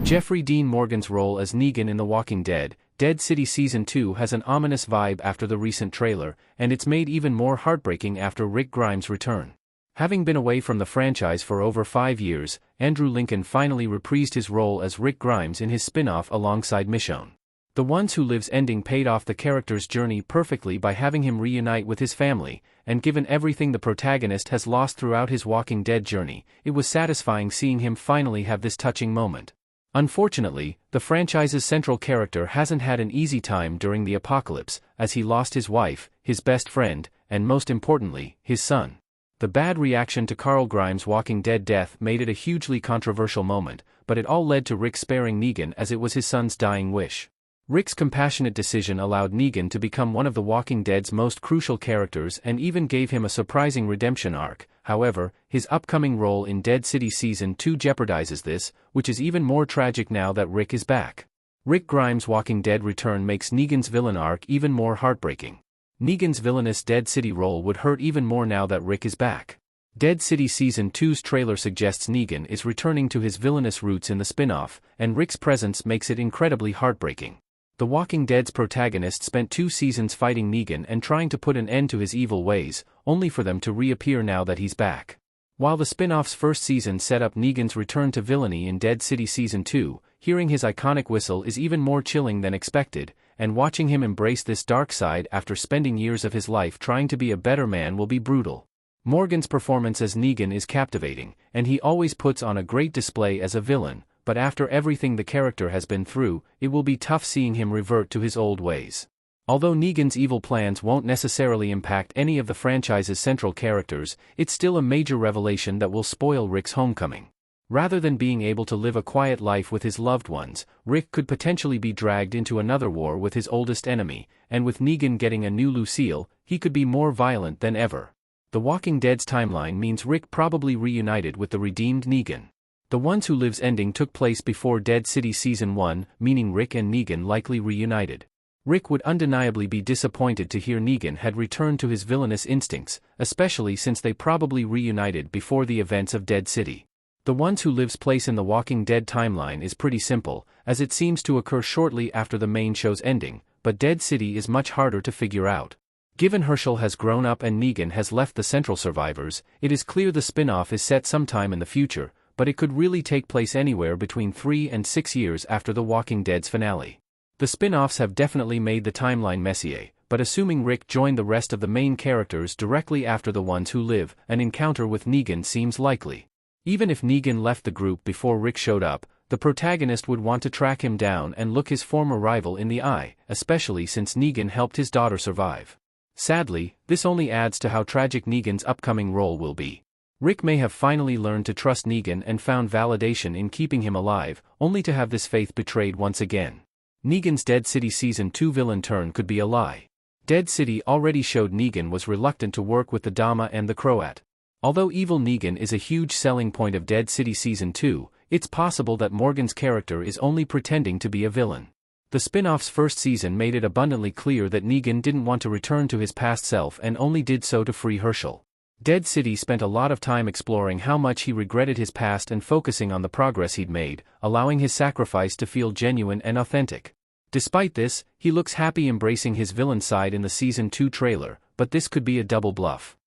Jeffrey Dean Morgan's role as Negan in The Walking Dead, Dead City Season 2 has an ominous vibe after the recent trailer, and it's made even more heartbreaking after Rick Grimes' return. Having been away from the franchise for over 5 years, Andrew Lincoln finally reprised his role as Rick Grimes in his spin-off alongside Michonne. The Ones Who Live's ending paid off the character's journey perfectly by having him reunite with his family, and given everything the protagonist has lost throughout his Walking Dead journey, it was satisfying seeing him finally have this touching moment. Unfortunately, the franchise's central character hasn't had an easy time during the apocalypse, as he lost his wife, his best friend, and most importantly, his son. The bad reaction to Carl Grimes' Walking Dead death made it a hugely controversial moment, but it all led to Rick sparing Negan as it was his son's dying wish. Rick's compassionate decision allowed Negan to become one of The Walking Dead's most crucial characters and even gave him a surprising redemption arc. However, his upcoming role in Dead City Season 2 jeopardizes this, which is even more tragic now that Rick is back. Rick Grimes' Walking Dead return makes Negan's villain arc even more heartbreaking. Negan's villainous Dead City role would hurt even more now that Rick is back. Dead City Season 2's trailer suggests Negan is returning to his villainous roots in the spin-off, and Rick's presence makes it incredibly heartbreaking. The Walking Dead's protagonist spent 2 seasons fighting Negan and trying to put an end to his evil ways, only for them to reappear now that he's back. While the spin-off's first season set up Negan's return to villainy in Dead City Season 2, hearing his iconic whistle is even more chilling than expected, and watching him embrace this dark side after spending years of his life trying to be a better man will be brutal. Morgan's performance as Negan is captivating, and he always puts on a great display as a villain, but after everything the character has been through, it will be tough seeing him revert to his old ways. Although Negan's evil plans won't necessarily impact any of the franchise's central characters, it's still a major revelation that will spoil Rick's homecoming. Rather than being able to live a quiet life with his loved ones, Rick could potentially be dragged into another war with his oldest enemy, and with Negan getting a new Lucille, he could be more violent than ever. The Walking Dead's timeline means Rick probably reunited with the redeemed Negan. The Ones Who Live's ending took place before Dead City Season 1, meaning Rick and Negan likely reunited. Rick would undeniably be disappointed to hear Negan had returned to his villainous instincts, especially since they probably reunited before the events of Dead City. The Ones Who Live's place in the Walking Dead timeline is pretty simple, as it seems to occur shortly after the main show's ending, but Dead City is much harder to figure out. Given Herschel has grown up and Negan has left the central survivors, it is clear the spin-off is set sometime in the future, but it could really take place anywhere between 3 and 6 years after The Walking Dead's finale. The spin-offs have definitely made the timeline messier, but assuming Rick joined the rest of the main characters directly after The Ones Who Live, an encounter with Negan seems likely. Even if Negan left the group before Rick showed up, the protagonist would want to track him down and look his former rival in the eye, especially since Negan helped his daughter survive. Sadly, this only adds to how tragic Negan's upcoming role will be. Rick may have finally learned to trust Negan and found validation in keeping him alive, only to have this faith betrayed once again. Negan's Dead City Season 2 villain turn could be a lie. Dead City already showed Negan was reluctant to work with the Dama and the Croat. Although evil Negan is a huge selling point of Dead City Season 2, it's possible that Morgan's character is only pretending to be a villain. The spin-off's first season made it abundantly clear that Negan didn't want to return to his past self and only did so to free Herschel. Dead City spent a lot of time exploring how much he regretted his past and focusing on the progress he'd made, allowing his sacrifice to feel genuine and authentic. Despite this, he looks happy embracing his villain side in the Season 2 trailer, but this could be a double bluff.